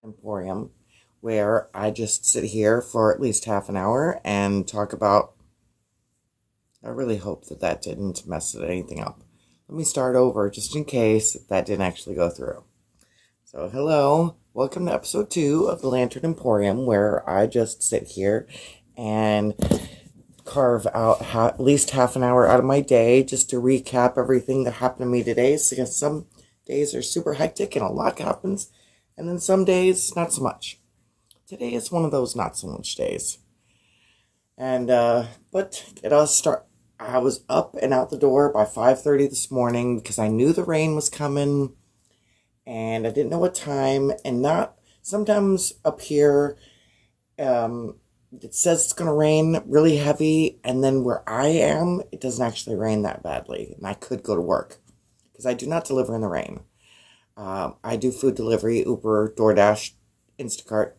Emporium, where I just sit here for at least half an hour and talk about. I really hope that didn't mess anything up. Let me start over just in case that didn't actually go through. So, hello, welcome to episode 2 of the Lantern Emporium, where I just sit here and carve out at least half an hour out of my day just to recap everything that happened to me today. So, some days are super hectic and a lot happens, and then some days not so much. Today is one of those not so much days. And but it all start. I was up and out the door by 5:30 this morning because I knew the rain was coming, and I didn't know what time. And not sometimes up here, it says it's gonna rain really heavy, and then where I am, it doesn't actually rain that badly, and I could go to work because I do not deliver in the rain. I do food delivery, Uber, DoorDash, Instacart.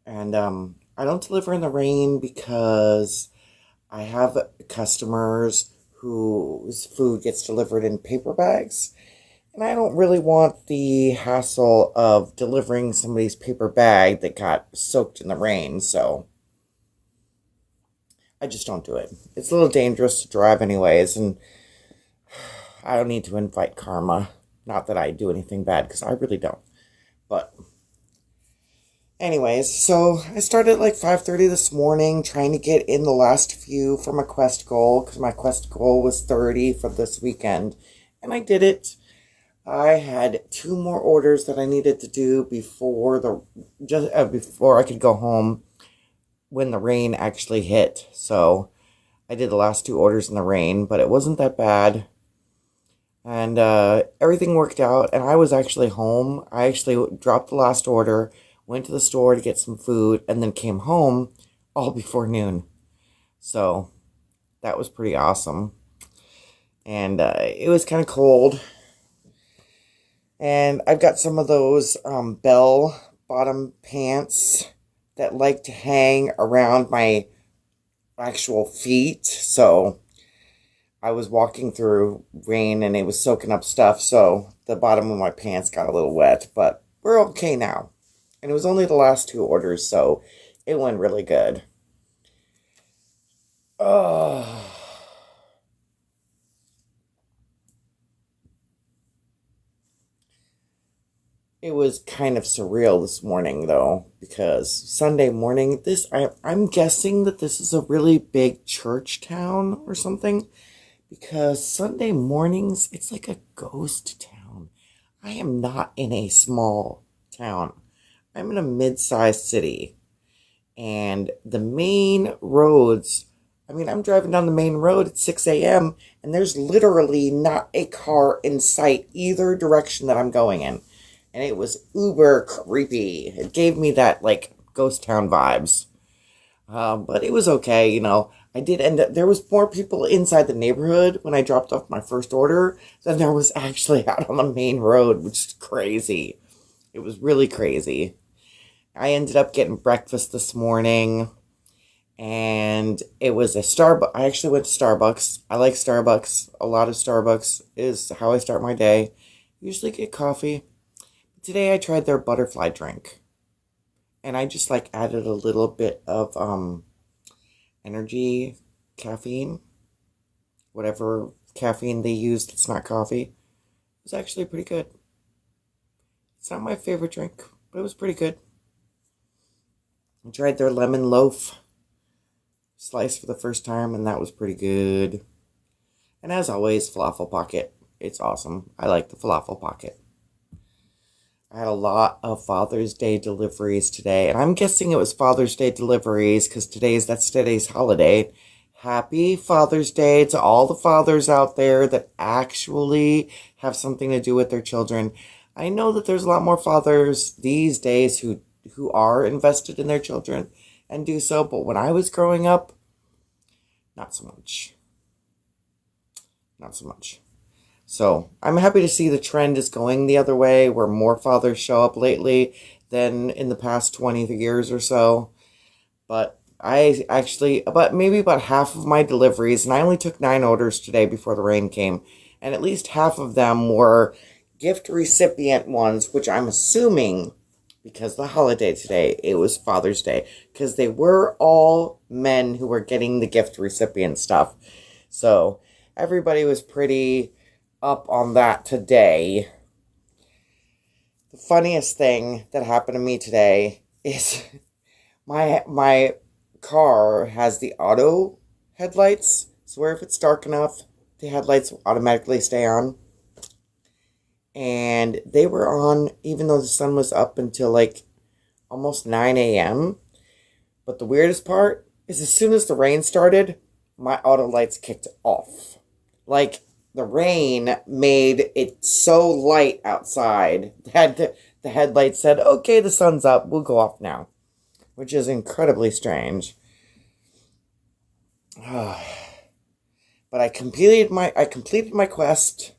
And I don't deliver in the rain because I have customers whose food gets delivered in paper bags. And I don't really want the hassle of delivering somebody's paper bag that got soaked in the rain. So I just don't do it. It's a little dangerous to drive, anyways. And I don't need to invite karma. Not that I do anything bad, because I really don't. But anyways, so I started at like 5:30 this morning trying to get in the last few for my quest goal because my quest goal was 30 for this weekend, and I did it. I had 2 more orders that I needed to do before I could go home when the rain actually hit. So I did the last 2 orders in the rain, but it wasn't that bad. And everything worked out, and I was actually home. I actually dropped the last order, went to the store to get some food, and then came home all before noon. So that was pretty awesome. And it was kind of cold. And I've got some of those bell bottom pants that like to hang around my actual feet. So I was walking through rain and it was soaking up stuff. So the bottom of my pants got a little wet, but we're okay now. And it was only the last 2 orders, so it went really good. Oh, it was kind of surreal this morning, though, because Sunday morning, I'm guessing that this is a really big church town or something, because Sunday mornings, it's like a ghost town. I am not in a small town. I'm in a mid-sized city. And the main roads, I'm driving down the main road at 6 a.m. and there's literally not a car in sight either direction that I'm going in. And it was uber creepy. It gave me that, like, ghost town vibes. But it was okay, I did end up, there was more people inside the neighborhood when I dropped off my first order than there was actually out on the main road, which is crazy. It was really crazy. I ended up getting breakfast this morning, and it was a Starbucks. I actually went to Starbucks. I like Starbucks. A lot of Starbucks is how I start my day. Usually get coffee. Today I tried their butterfly drink, and I just like added a little bit of energy, caffeine, whatever caffeine they used. It's not coffee. It was actually pretty good. It's not my favorite drink, but it was pretty good. I tried their lemon loaf slice for the first time, and that was pretty good. And as always, falafel pocket. It's awesome. I like the falafel pocket. I had a lot of Father's Day deliveries today, and I'm guessing it was Father's Day deliveries because that's today's holiday. Happy Father's Day to all the fathers out there that actually have something to do with their children. I know that there's a lot more fathers these days who are invested in their children and do so, but when I was growing up, not so much. Not so much. So I'm happy to see the trend is going the other way, where more fathers show up lately than in the past 20 years or so. But maybe about half of my deliveries, and I only took 9 orders today before the rain came, and at least half of them were gift recipient ones, which I'm assuming, because the holiday today, it was Father's Day, because they were all men who were getting the gift recipient stuff. So everybody was pretty up on that today. The funniest thing that happened to me today is my car has the auto headlights, so where if it's dark enough, the headlights automatically stay on. And they were on even though the sun was up until like almost 9 a.m. But the weirdest part is as soon as the rain started, my auto lights kicked off. Like, the rain made it so light outside that the headlights said, okay, the sun's up, we'll go off now. Which is incredibly strange. But I completed my quest.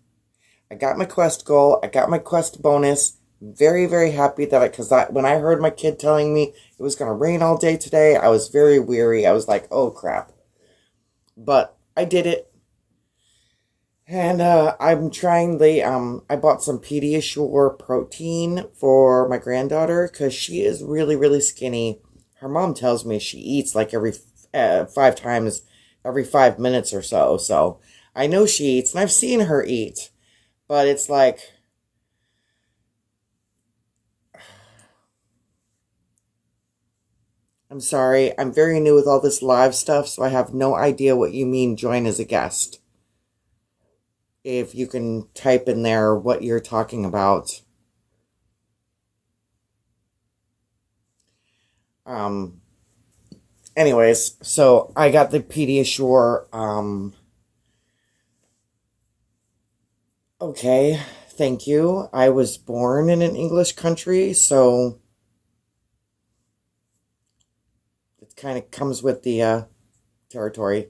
I got my quest goal. I got my quest bonus. Very, very happy because when I heard my kid telling me it was going to rain all day today, I was very weary. I was like, oh crap. But I did it. And I'm trying I bought some Pediasure protein for my granddaughter because she is really, really skinny. Her mom tells me she eats like every 5 times, every 5 minutes or so. So I know she eats, and I've seen her eat. But it's like, I'm sorry, I'm very new with all this live stuff, so I have no idea what you mean join as a guest. If you can type in there what you're talking about. Anyways, so I got the Pediasure, okay, thank you. I was born in an English country, so it kind of comes with the territory.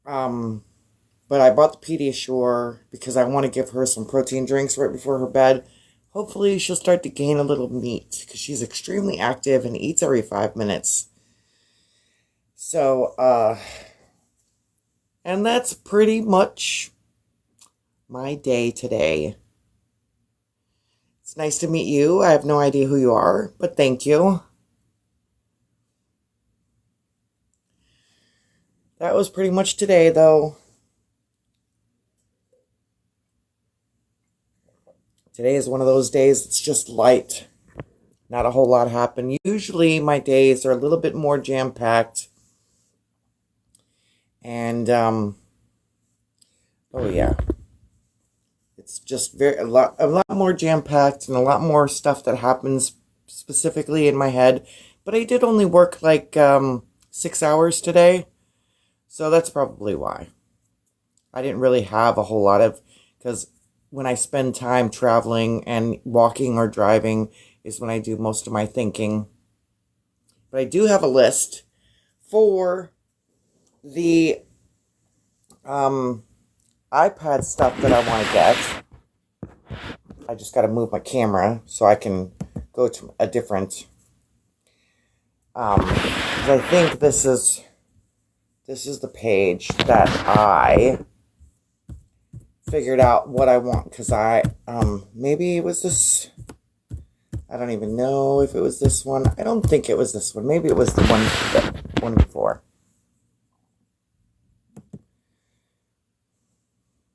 But I bought the Pediasure because I want to give her some protein drinks right before her bed. Hopefully she'll start to gain a little meat because she's extremely active and eats every 5 minutes. So, and that's pretty much my day today. It's nice to meet you. I have no idea who you are, but thank you. That was pretty much today, though. Today is one of those days that's just light. Not a whole lot happened. Usually my days are a little bit more jam-packed. And, oh yeah. It's just a lot more jam-packed and a lot more stuff that happens specifically in my head. But I did only work like 6 hours today. So that's probably why. I didn't really have a whole lot of, because when I spend time traveling and walking or driving is when I do most of my thinking. But I do have a list for the iPad stuff that I want to get. I just got to move my camera so I can go to a different, I think this is the page that I figured out what I want, because maybe it was this, I don't even know if it was this one. I don't think it was this one. Maybe it was the one before.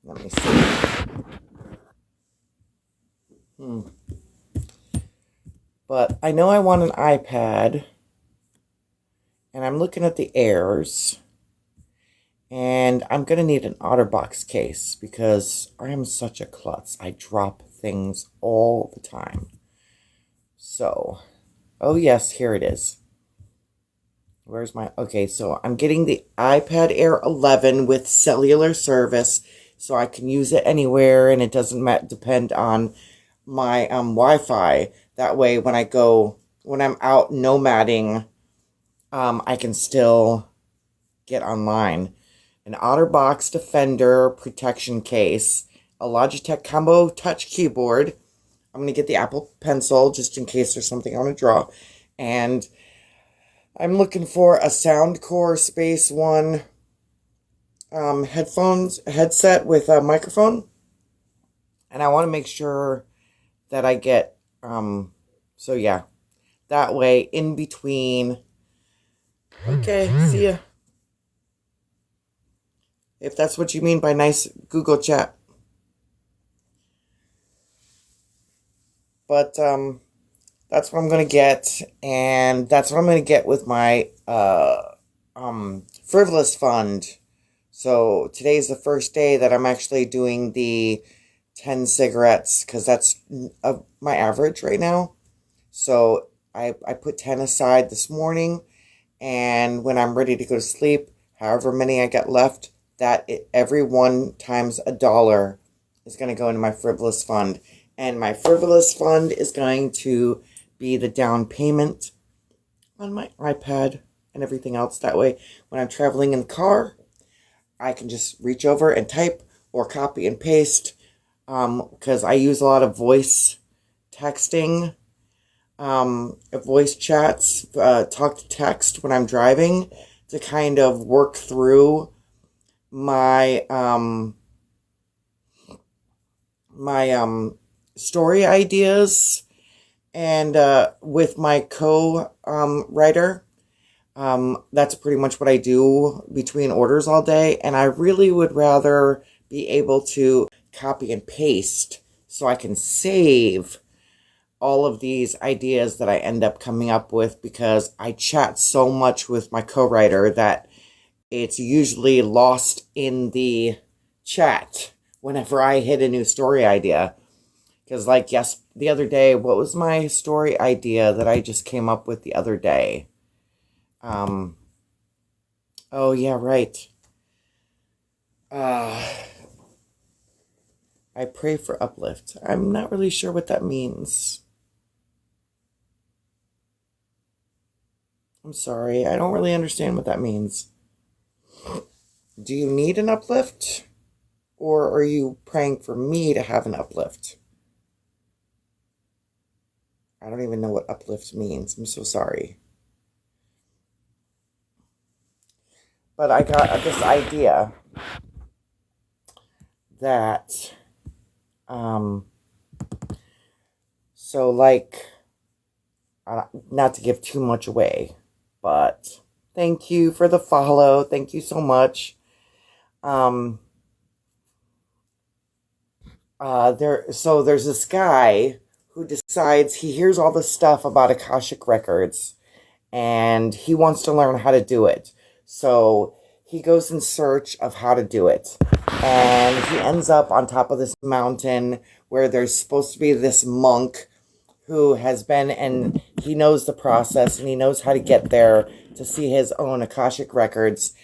Let me see. But I know I want an iPad, and I'm looking at the Airs. And I'm going to need an OtterBox case because I am such a klutz. I drop things all the time. So, oh yes, here it is. Where's my, okay, so I'm getting the iPad Air 11 with cellular service so I can use it anywhere and it doesn't depend on my Wi-Fi. That way when I'm out nomading, I can still get online. An OtterBox Defender protection case, a Logitech Combo Touch keyboard. I'm going to get the Apple Pencil just in case there's something I want to draw. And I'm looking for a Soundcore Space One headset with a microphone. And I want to make sure that I get, so yeah, that way in between. Okay, see ya. If that's what you mean by nice Google chat. But, that's what I'm going to get. And that's what I'm going to get with my, frivolous fund. So today's the first day that I'm actually doing the 10 cigarettes because that's my average right now. So I put 10 aside this morning, and when I'm ready to go to sleep, however many I got left, every one times $1 is going to go into my frivolous fund. And my frivolous fund is going to be the down payment on my iPad and everything else. That way, when I'm traveling in the car, I can just reach over and type or copy and paste, because I use a lot of voice texting, voice chats, talk to text when I'm driving to kind of work through my story ideas, and with my co-writer. That's pretty much what I do between orders all day, and I really would rather be able to copy and paste so I can save all of these ideas that I end up coming up with, because I chat so much with my co-writer that it's usually lost in the chat whenever I hit a new story idea. Because, like, yes, the other day, what was my story idea that I just came up with the other day? Oh, yeah, right. I pray for uplift. I'm not really sure what that means. I'm sorry, I don't really understand what that means. Do you need an uplift? Or are you praying for me to have an uplift? I don't even know what uplift means. I'm so sorry. But I got this idea that, so like, not to give too much away, but thank you for the follow. Thank you so much. There's this guy who decides he hears all this stuff about Akashic Records, and he wants to learn how to do it. So he goes in search of how to do it. And he ends up on top of this mountain where there's supposed to be this monk who has been, and he knows the process and he knows how to get there to see his own Akashic Records.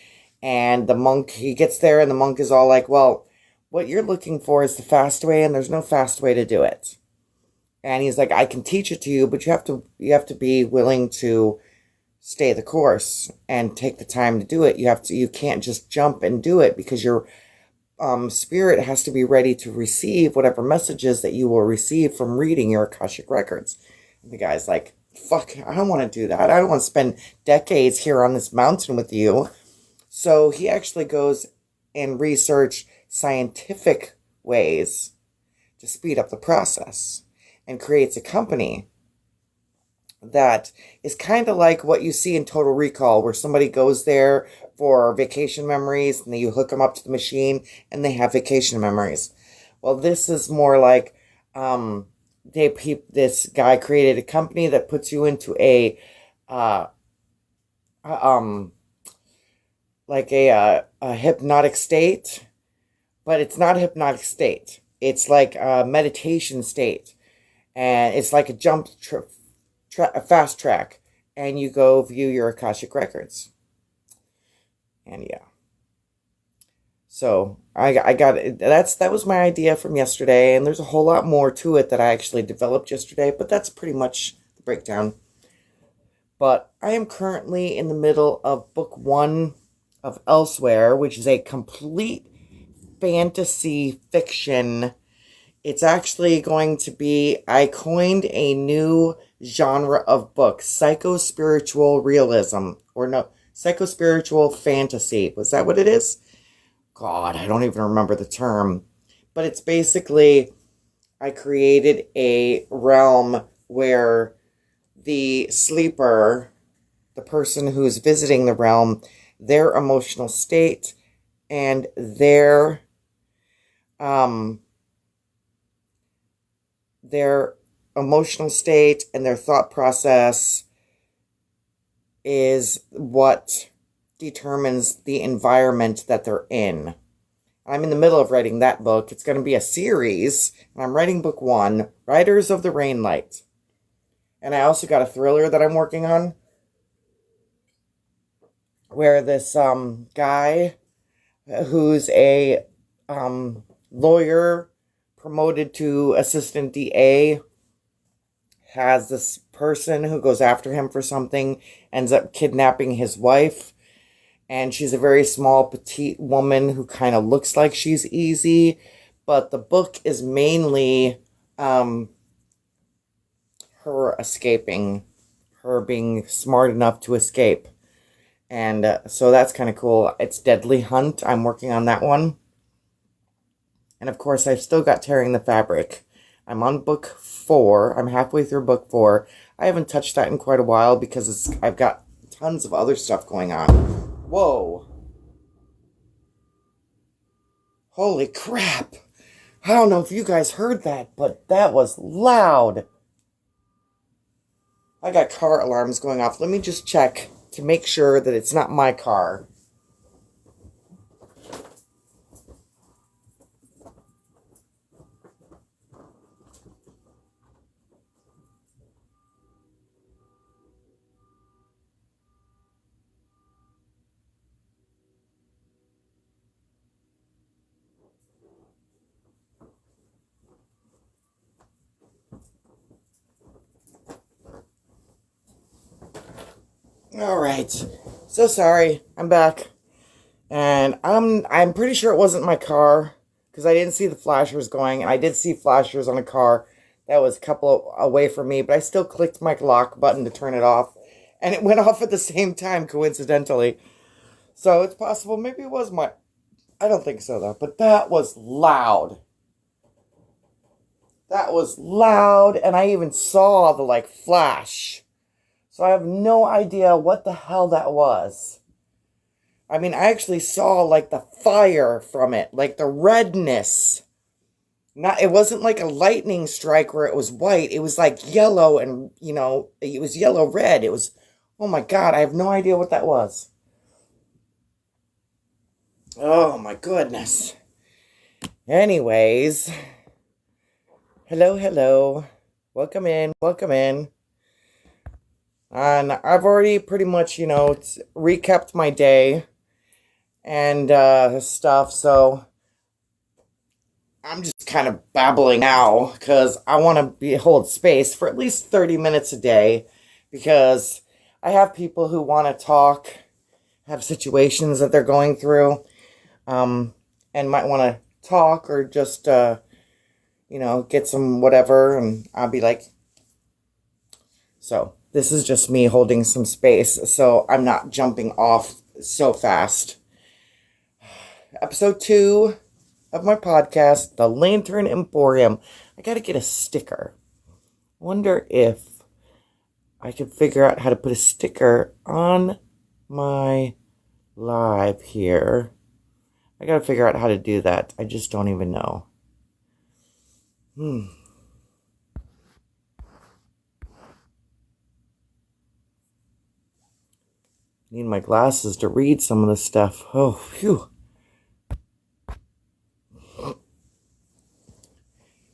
And the monk, he gets there and the monk is all like, well, what you're looking for is the fast way, and there's no fast way to do it. And he's like, I can teach it to you, but you have to be willing to stay the course and take the time to do it. You can't just jump and do it, because your spirit has to be ready to receive whatever messages that you will receive from reading your Akashic Records. And the guy's like, fuck, I don't want to do that. I don't want to spend decades here on this mountain with you. So he actually goes and research scientific ways to speed up the process and creates a company that is kind of like what you see in Total Recall, where somebody goes there for vacation memories and then you hook them up to the machine and they have vacation memories. Well, this is more like, this guy created a company that puts you into a hypnotic state, but it's not a hypnotic state. It's like a meditation state, and it's like a fast track, and you go view your Akashic Records. And yeah, so I got it. That was my idea from yesterday, and there's a whole lot more to it that I actually developed yesterday, but that's pretty much the breakdown. But I am currently in the middle of book 1 of Elsewhere, which is a complete fantasy fiction. It's actually going to be, I coined a new genre of book, psycho-spiritual realism, or no, psycho-spiritual fantasy. Was that what it is? God, I don't even remember the term. But it's basically I created a realm where the sleeper, the person who's visiting the realm, their emotional state and um their emotional state and their thought process is what determines the environment that they're in. I'm in the middle of writing that book. It's going to be a series, and I'm writing book one, Riders of the Rainlight. And I also got a thriller that I'm working on where this guy who's a lawyer promoted to assistant DA has this person who goes after him for something, ends up kidnapping his wife, and she's a very small, petite woman who kind of looks like she's easy, but the book is mainly her escaping, her being smart enough to escape. And so that's kind of cool. It's Deadly Hunt. I'm working on that one. And of course, I've still got Tearing the Fabric. I'm on book 4. I'm halfway through book 4. I haven't touched that in quite a while because I've got tons of other stuff going on. Whoa. Holy crap. I don't know if you guys heard that, but that was loud. I got car alarms going off. Let me just check to make sure that it's not my car. Alright. So sorry. I'm back. And I'm pretty sure it wasn't my car because I didn't see the flashers going, and I did see flashers on a car that was a couple away from me, but I still clicked my lock button to turn it off, and it went off at the same time, coincidentally. So it's possible maybe it was my... I don't think so, though, but that was loud. That was loud, and I even saw the, flash. So I have no idea what the hell that was. I mean, I actually saw, the fire from it, the redness. It wasn't like a lightning strike where it was white. It was, yellow and, it was yellow-red. It was, oh my God, I have no idea what that was. Oh my goodness. Anyways. Hello, hello. Welcome in, welcome in. And I've already pretty much, recapped my day and stuff, so I'm just kind of babbling now because I want to hold space for at least 30 minutes a day because I have people who want to talk, have situations that they're going through, and might want to talk or just, get some whatever, and I'll be like, so this is just me holding some space, so I'm not jumping off so fast. Episode 2 of my podcast, The Lantern Emporium. I gotta get a sticker. Wonder if I could figure out how to put a sticker on my live here. I gotta figure out how to do that. I just don't even know. Need my glasses to read some of this stuff. Oh, phew.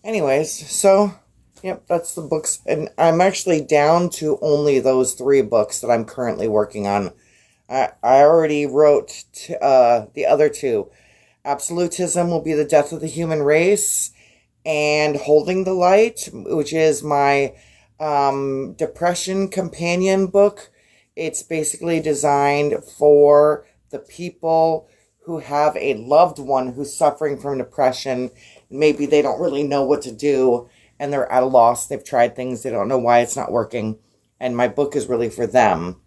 Anyways, so, yep, that's the books. And I'm actually down to only those 3 books that I'm currently working on. I already wrote the other 2. Absolutism will be the death of the human race. And Holding the Light, which is my depression companion book. It's basically designed for the people who have a loved one who's suffering from depression. Maybe they don't really know what to do, and they're at a loss. They've tried things. They don't know why it's not working. And my book is really for them.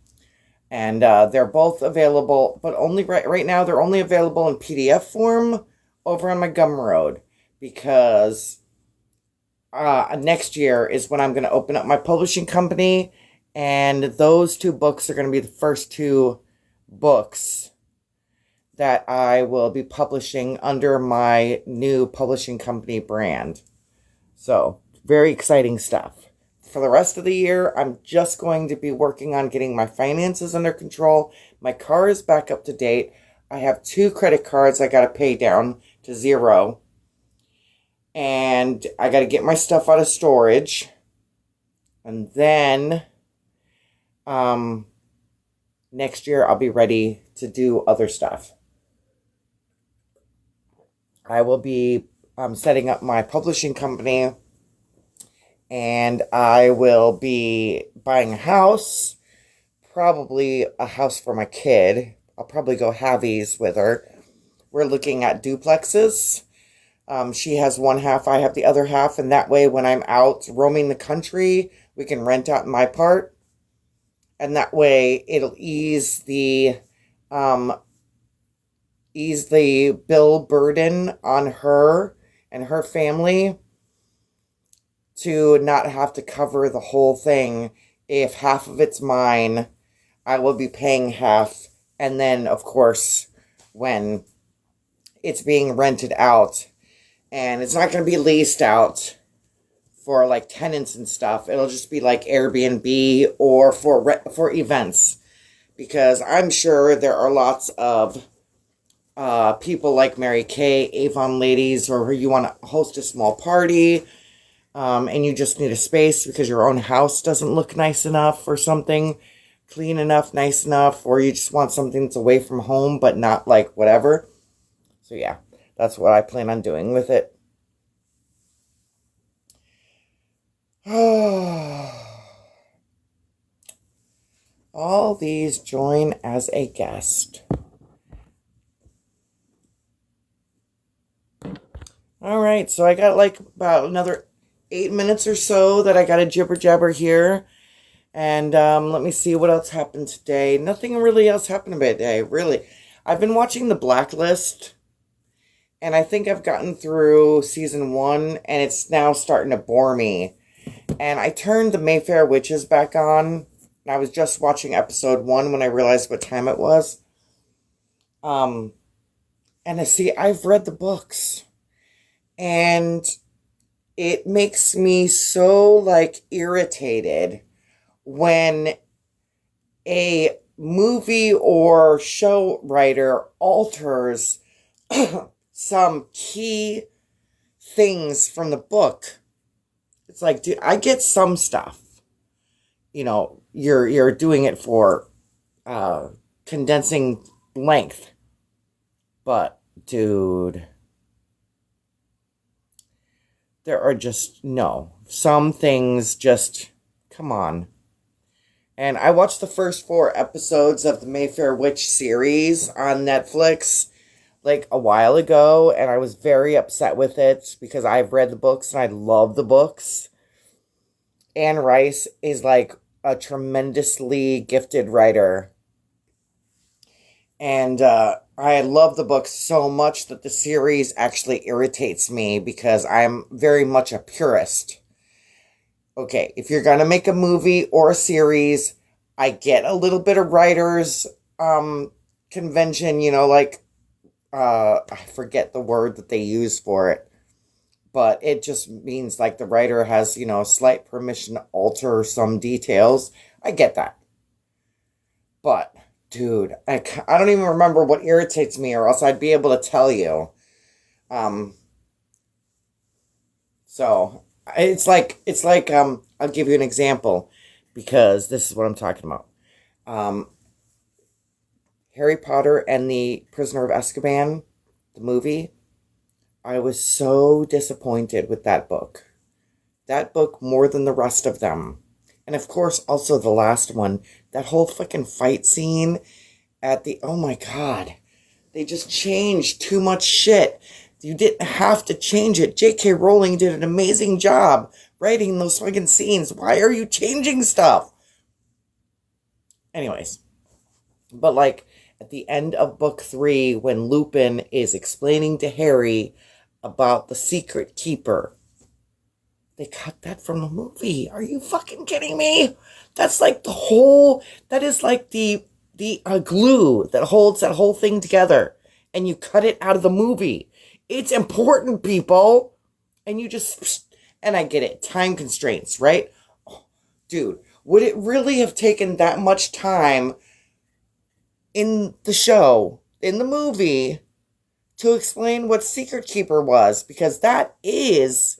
And they're both available, but only right now they're only available in PDF form over on my Gumroad. Because next year is when I'm going to open up my publishing company. And those two books are going to be the first two books that I will be publishing under my new publishing company brand. So, very exciting stuff. For the rest of the year, I'm just going to be working on getting my finances under control. My car is back up to date. I have 2 credit cards I got to pay down to 0. And I got to get my stuff out of storage. And then next year I'll be ready to do other stuff. I will be setting up my publishing company, and I will be buying a house, probably a house for my kid. I'll probably go halvies with her. We're looking at duplexes. She has one half, I have the other half, and that way when I'm out roaming the country, we can rent out my part, and that way it'll ease the bill burden on her and her family to not have to cover the whole thing. If half of it's mine, I will be paying half, and then of course when it's being rented out, and it's not going to be leased out for like tenants and stuff, it'll just be like Airbnb or for events, because I'm sure there are lots of people like Mary Kay, Avon ladies, or you want to host a small party, and you just need a space because your own house doesn't look nice enough or something, clean enough, nice enough, or you just want something that's away from home but not like whatever. So yeah, that's what I plan on doing with it. All these join as a guest. Alright, so I got like about another 8 minutes or so that I got to jibber jabber here. And let me see what else happened today. Nothing really else happened today, really. I've been watching The Blacklist, and I think I've gotten through season 1, and it's now starting to bore me. And I turned the Mayfair Witches back on, and I was just watching episode 1 when I realized what time it was. And I see, I've read the books, and it makes me so, like, irritated when a movie or show writer alters some key things from the book. It's like, dude, I get some stuff. You know, you're doing it for condensing length. But, dude, there are just, no. Some things just, come on. And I watched the first 4 episodes of the Mayfair Witch series on Netflix like a while ago, and I was very upset with it because I've read the books and I love the books. Anne Rice is like a tremendously gifted writer. And I love the books so much that the series actually irritates me because I'm very much a purist. Okay, if you're gonna make a movie or a series, I get a little bit of writers convention, you know, like I forget the word that they use for it, but it just means like the writer has, you know, slight permission to alter some details. I get that. But, dude, I don't even remember what irritates me, or else I'd be able to tell you. So, it's like, I'll give you an example, because this is what I'm talking about. Harry Potter and the Prisoner of Azkaban, the movie, I was so disappointed with that book. That book more than the rest of them. And of course, also the last one. That whole fucking fight scene at the... Oh my god. They just changed too much shit. You didn't have to change it. J.K. Rowling did an amazing job writing those fucking scenes. Why are you changing stuff? Anyways. But like, at the end of book 3, when Lupin is explaining to Harry about the secret keeper, They cut that from the movie. Are you fucking kidding me? That's like the whole, that is like the glue that holds that whole thing together. And you cut it out of the movie. It's important, people. And you just, and I get it, time constraints, right? Oh, dude, would it really have taken that much time in the show, in the movie, to explain what Secret Keeper was? Because that is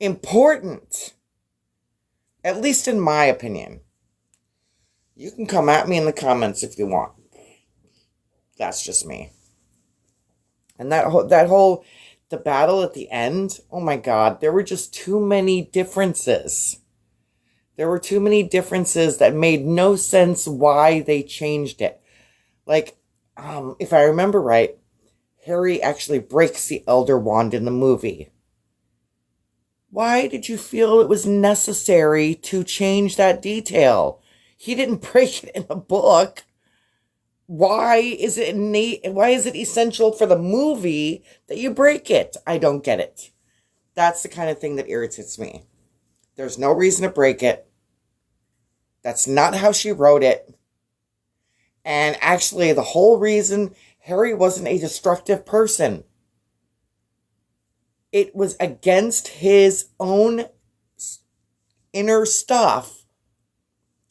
important, at least in my opinion. You can come at me in the comments if you want. That's just me. And the battle at the end, oh my God, there were just too many differences. There were too many differences that made no sense why they changed it. Like, if I remember right, Harry actually breaks the Elder Wand in the movie. Why did you feel it was necessary to change that detail? He didn't break it in the book. Why is it essential for the movie that you break it? I don't get it. That's the kind of thing that irritates me. There's no reason to break it. That's not how she wrote it. And actually, the whole reason Harry wasn't a destructive person, it was against his own inner stuff.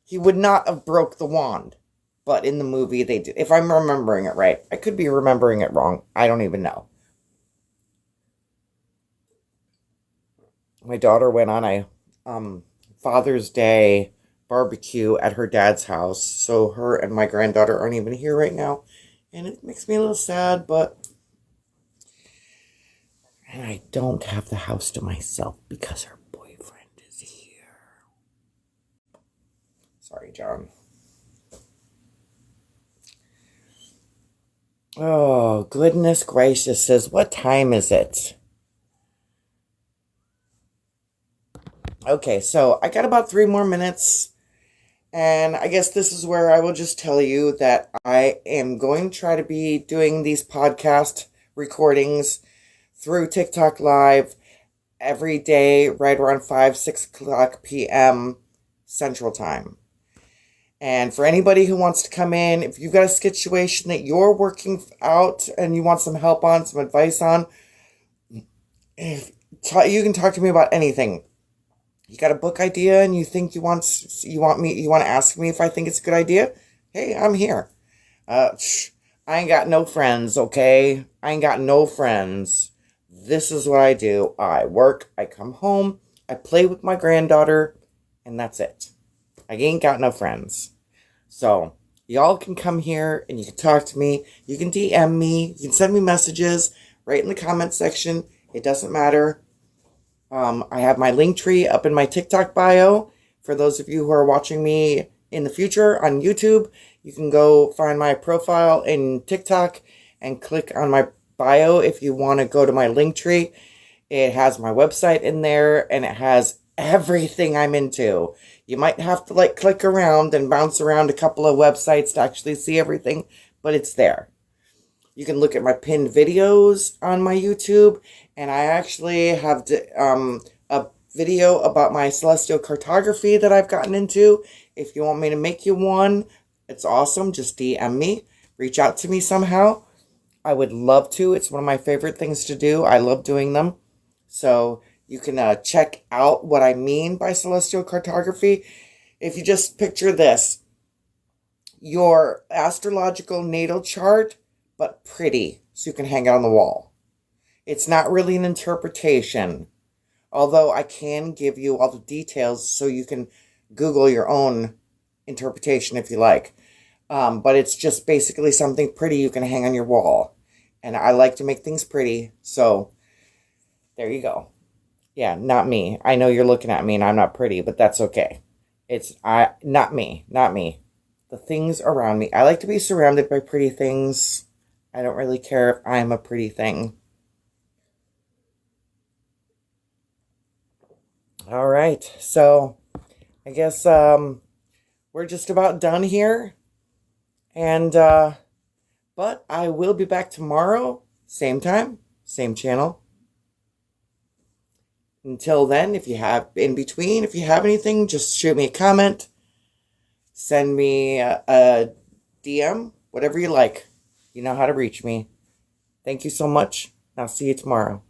He would not have broke the wand. But in the movie, they did. If I'm remembering it right. I could be remembering it wrong. I don't even know. My daughter went on a Father's Day barbecue at her dad's house. So her and my granddaughter aren't even here right now. And it makes me a little sad, but... And I don't have the house to myself because her boyfriend is here. Sorry, John. Oh, goodness gracious, says, what time is it? Okay, so I got about 3 more minutes. And I guess this is where I will just tell you that I am going to try to be doing these podcast recordings through TikTok Live every day, right around 6 o'clock p.m. Central Time. And for anybody who wants to come in, if you've got a situation that you're working out and you want some help on, some advice on, you can talk to me about anything. You got a book idea and you think you want to ask me if I think it's a good idea? Hey, I'm here. I ain't got no friends, okay? I ain't got no friends. This is what I do. I work, I come home, I play with my granddaughter, and that's it. I ain't got no friends. So, y'all can come here and you can talk to me. You can DM me. You can send me messages right in the comment section. It doesn't matter. I have my link tree up in my TikTok bio. For those of you who are watching me in the future on YouTube, you can go find my profile in TikTok and click on my bio if you want to go to my link tree. It has my website in there and it has everything I'm into. You might have to click around and bounce around a couple of websites to actually see everything, but it's there. You can look at my pinned videos on my YouTube, and I actually have a video about my celestial cartography that I've gotten into. If you want me to make you one, it's awesome. Just DM me. Reach out to me somehow. I would love to. It's one of my favorite things to do. I love doing them. So you can check out what I mean by celestial cartography. If you just picture this, your astrological natal chart, but pretty, so you can hang it on the wall. It's not really an interpretation, although I can give you all the details so you can Google your own interpretation if you like. But it's just basically something pretty you can hang on your wall. And I like to make things pretty, so there you go. Yeah, not me. I know you're looking at me and I'm not pretty, but that's okay. Not me. The things around me. I like to be surrounded by pretty things. I don't really care if I'm a pretty thing. All right, so I guess we're just about done here. And, but I will be back tomorrow, same time, same channel. Until then, if you have anything, just shoot me a comment, send me a DM, whatever you like. You know how to reach me. Thank you so much. I'll see you tomorrow.